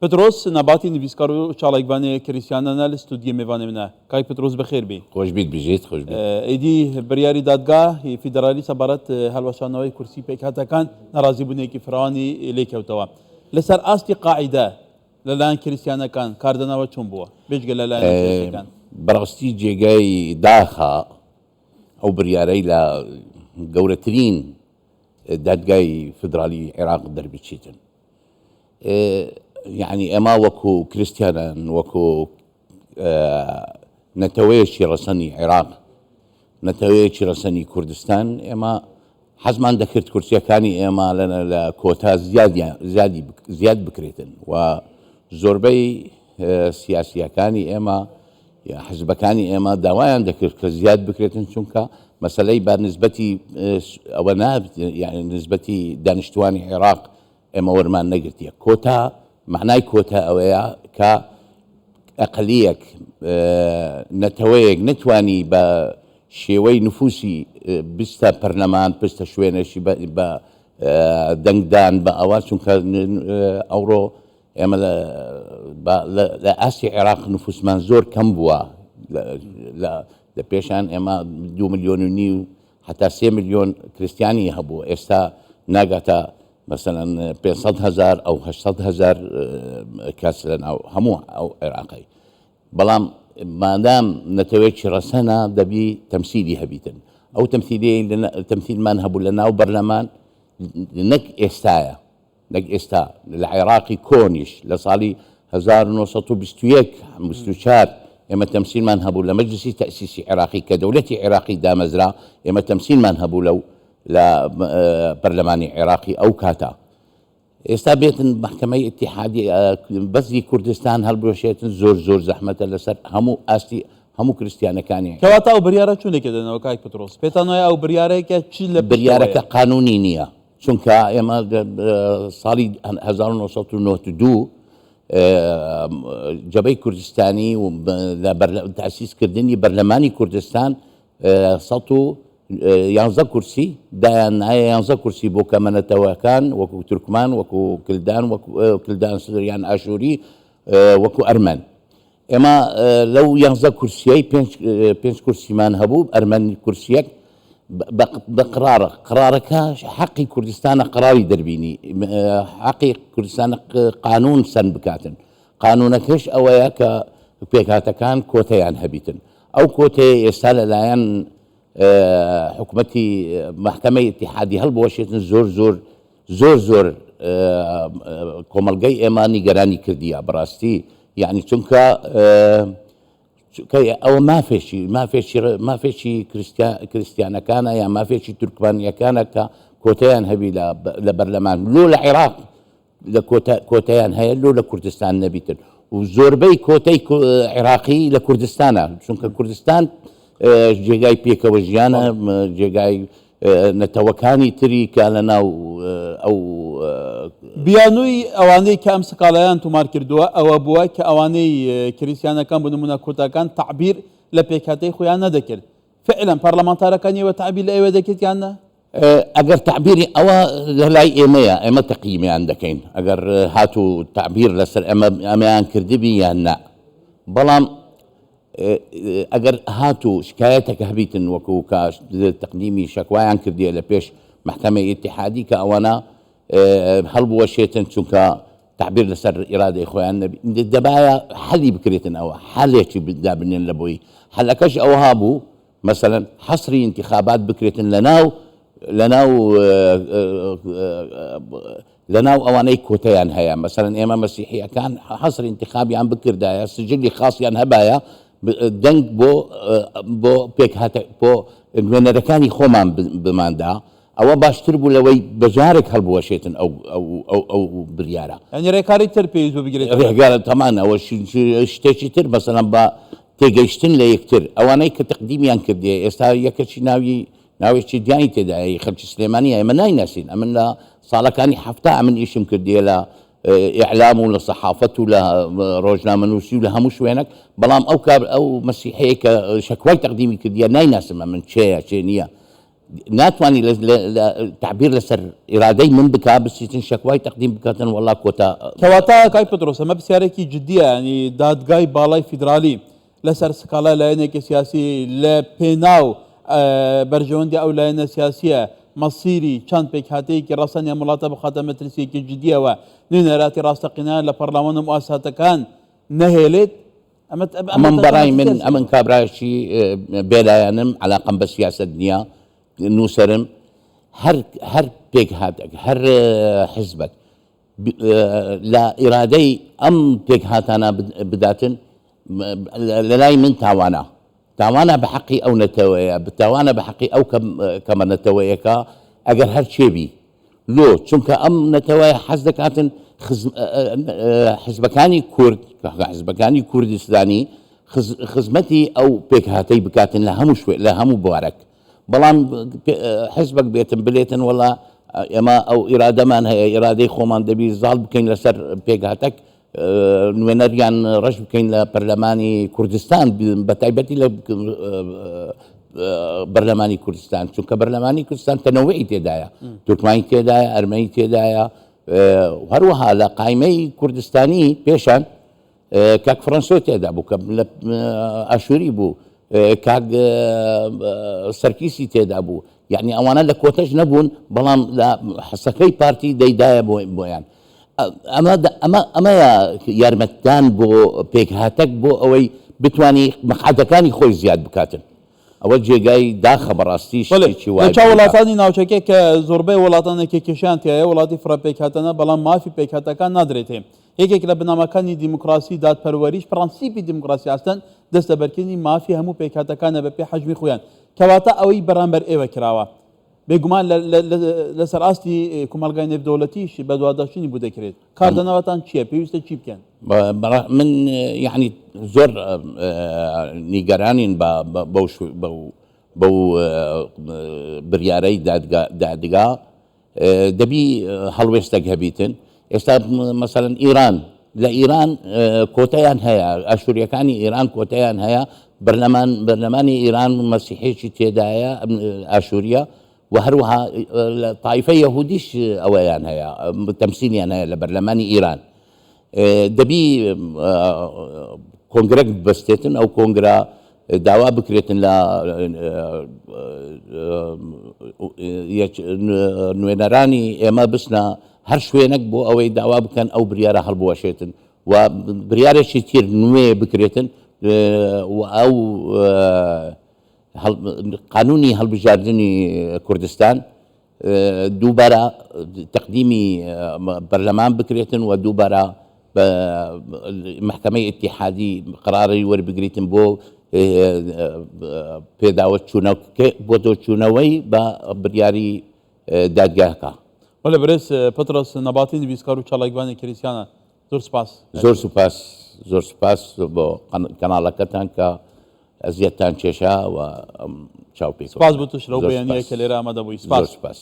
بطرس نباتي نفيسكارو شاليكباني كريستيانا الاستوديو ميفاني منا كاي بطرس بخير بي خوش بيت بجيت خوش بيت ايدي برياري دادگاه فيدرالي سبارت هلوشانوي كرسي بيك هتا كان نرازي بنيكي فراني ليك وتوا لسر استي قاعده للان كريستيانا كان كاردنا وچون بوا بيج قال لان كان برغستي جاي داخا او برياري لا قورترين دادگاي فيدرالي عراق دربي تشيتن يعني اما وكو كريستيانا وكو نتويش رسني عراق نتويش رسني كردستان اما حزمان ذكرت كرسي كاني اما لنا لكوتا زياد بكريتن وزوربي سياسية كاني اما حزب كاني اما دوايان ذكرت زياد بكريتن شنكا مسألة بالنسبة او انا يعني نسبتي دانشتواني عراق اما ورمان نقرتي كوتا معناي كوتا اويا كأقليك نتويق نتواني بشيوي نفوسي بستا برلمان بستا شوينشي دنقدان بأواسون أورو اما لا اسي عراق نفوس من زور كم بوا لا بيشان اما 2 مليون ونيو حتى 3 مليون كريستياني هبوا استا ناقتا مثلا 500,000 او 800,000 كاسلن او همو او عراقي بلام ما دام نتويتش رسنا دبي تمثيلي هبيتن او تمثيل ما نهبوا لنا وبرلمان نك استا العراقي كونيش لصالي 1921 مستشار اما تمثيل ما نهبوا لمجلسي تاسيسي عراقي كدولتي عراقي دامزرا اما تمثيل ما نهبوا لو لا برلماني عراقي او كاتا استابيت محكمة اتحادية بس دي كردستان هالبروشيت زور زحمة لسر همو كريستيانا كاني كواتا او بريارة شو لكده نوكاي بطرس بيتانويا او بريارة كتشيل بريارة كقانوني نية شنكا اما صالي 1992 جبهة كردستاني تأسيس كردني برلماني كردستان سطو 11 كرسي دايان 11 كرسي بو كمانة كان وكو تركمان وكو كلدان سوريان اشوري وكو ارمن اما لو 11 كرسي بينش كرسي مان هبو ارمن كرسيك قرارك حقي كردستان قراري دربيني حقي كردستان قانون سن بكاتن قانونكش اوياك بيكاتا كان كوتيان هبيتن او كوتي يسال لاين حكومتي محكمة اتحادي هالبوشيتن زور كومالجي اماني قراني كرديا براستي يعني چونكا او ما في شيء كريستيانا كان يا ما في شيء تركمانيا كان كوتيان هبي لبرلمان لو العراق لكوتيان هي لو لكردستان نبيتن وزوربي كوتي عراقي لكردستان چونكا كردستان جێگای پێکەوە ژیانە جێگای نەتەوەکانی تری کە لەناو ئەو بیانووی ئەوانەی کە ئەم سقالەیان تومار کردووە ئەوە بووە کە ئەوانەی کریستیانەکان بە نمونە کورتەکان تعبیر لە پێکهاتەی خۆیان نەدەکرد فعلا پەرلەمانتارەکانیەوە تعبیر لە ئێوە دەکرد یان نە ئەگەر تعبیری ئەوە لەلای ئێمە تەقییمیان دەکەین ئەگەر هاتوو تعبیر لەسەر ئەمەیان کردبی یان نا بەڵام اگر هاتو شکایتك هبيتن وكو تقديمي شكوايان كرديه لبيش محكمة اتحادي كأوانا هلبو وشيتن چونكا تعبير لسر إرادة إخوان دبايا حلي بكريتن أو حليتي بدابنين لبوي حلقاش أو هابو مثلا حصري انتخابات بكريتن لناو أواني كوتيان هيا مثلا إما مسيحية كان حصري انتخابي عن بكر دايا سجلي خاص يعني هبايا دنگ بو پێک هاتە بۆ نوێنەرەکانی خۆمان بماندا ئەوە باشتر بوو لەوەی بەجارێک هەڵبوەشێتن ئەو بریارە ینی ڕێکاری تر پێویست بگرێت ڕێگارە تەمان ئەوە شتێکی تر مەسەڵەن بە تێگەیشتن لە یەکتر ئەوانەی کە تەقدیمیان کردێ ئێستا یەکەچی ناوێکی دیانی تێدایە خەلکی سلێمانی ئێمە نایناسین ئەمن لە ساڵەکانی هەفتا ئەمن ئیشم کردێ لە إعلام ولا صحافة ولا روجنامة نووسی ولا هەموو شوێنێک بەڵام ئەو مسیحەیە کە شەکوای تەقدیمی کردیە نایناسم من چێە چێ نییە ناتواني تعبير لسر إرادي من بكا بس شكواي تقديم بكاتن والله كوتا كواتا كاي بطرس ما بسياركي جدية يعني دادگاي بالاي فيدرالي لسر سكالا لاينك سياسي لبيناو برجوندي أو لاينة سياسية مصيري چند بيك هاتيكي راسانيا ملاتا بخاطة مترسيكي جدية و نينراتي راستقنان لبرلمان مؤسسات كان نهيلت أمن براي من أمن كابراشي بيلايانم علاقة بسياسة الدنيا نوسرم هر بيك هاتك هر حزبك لا إرادي بيك هاتانا بداتن للاي من تاوانا بحقي أو نتويا بتاوانا بحقي أو كما نتويا أجر هر شيبي لو چونك نتويا حزدك هاتن حزبكاني كرد حزبكاني كردستاني خزمتي أو بيك هاتي بكاتن لهم شوي لهم بوارك بلان حزبك بيتن بليتن ولا اما او اراده من هي اراده خومان دبي زال بكين لسر بيك هاتك نوينريان رش بكين لبرلماني كردستان بتايبتي برلماني كردستان چونك برلماني كردستان تنوعي تيدايا تركماني تيدايا ارمني تيدايا وهروها لقايمي كردستاني بيشان كاك فرنسو تيدا بو اشوري بو كاك سركيسي تيدا بو يعني اوانا لكوتج نبون بلان لا حسكي بارتي دايدايا بو يعني اما يا يارمتان بو بيك هاتك بو اوي بتواني مقعدكاني خوي زياد بكاتن اول جاي داخل براستيش شي واحد ولاتاني ناوچكه ك زوربه ولاتانه که کشانتیه ولاتی فرا بيك هاتنا بلان ما في بيك هاتکان نادرته یکی که برنامه‌کانی دموکراسی دادپەروەریش پرەنسیپی دموکراسی هستن دەستە بەرکردنی مافی هەموو پێکهاتەکانە بە پێ حەجمی خۆیان کەواتە ئەوەی بەرامبەر ئێوە کراوە بێگومان لەسەر ئاستی کۆمەلگای نێودەوڵەتیش بە دوواداشتنی بوو دەکرێت کاردەناوەتان چییە پێویستە چی بکەن من يعني زۆر نیگەرانین بەو بریارەی دادگا دەبی هەڵوێستێک هەبیتن ئێستا مثلا ئیران لە ئیران کۆتەیان هەیە ئاشوریەکانی ئیران کۆتەیان هەیە بەرلەمانی ئیران مەسیحێکی تێدایە ئاشوریە و هەروەها تایفە یەهودیش ئەوەیان هەیە تەمسیلیان هەیە لە بەرلەمانی ئیران دەبی کۆنگرەک بەستێتن ئەو کۆنگرا داوا بکرێتن لە نوێنەرانی ئێمە بچنە هەر شوێنێک بۆ ئەوەی داوا بکەن ئەو بریارە هەڵبوەشێتن و بریارێکی تر نوێ بکرێتن و ئەو قانونی هەڵبژاردننی کوردستان دووبارە تقدیمی بەرلەمان بکرێتن و دووبارە بە محکەمەی ئیتیحادی قراری وەربگریتن بۆ پێداوە بۆ چوونەوەی بە بریاری دادگاکە ولی برس پترس نباتی نویسکار و چالاکیوانی کریسیانە زۆر سوپاس بۆ کەناڵەکەتان کە ئەزیەتتان کێشا و چاوپێک سپاس بۆ توش لەو بەیانیە کە لێرە ئامادە بووی سپاس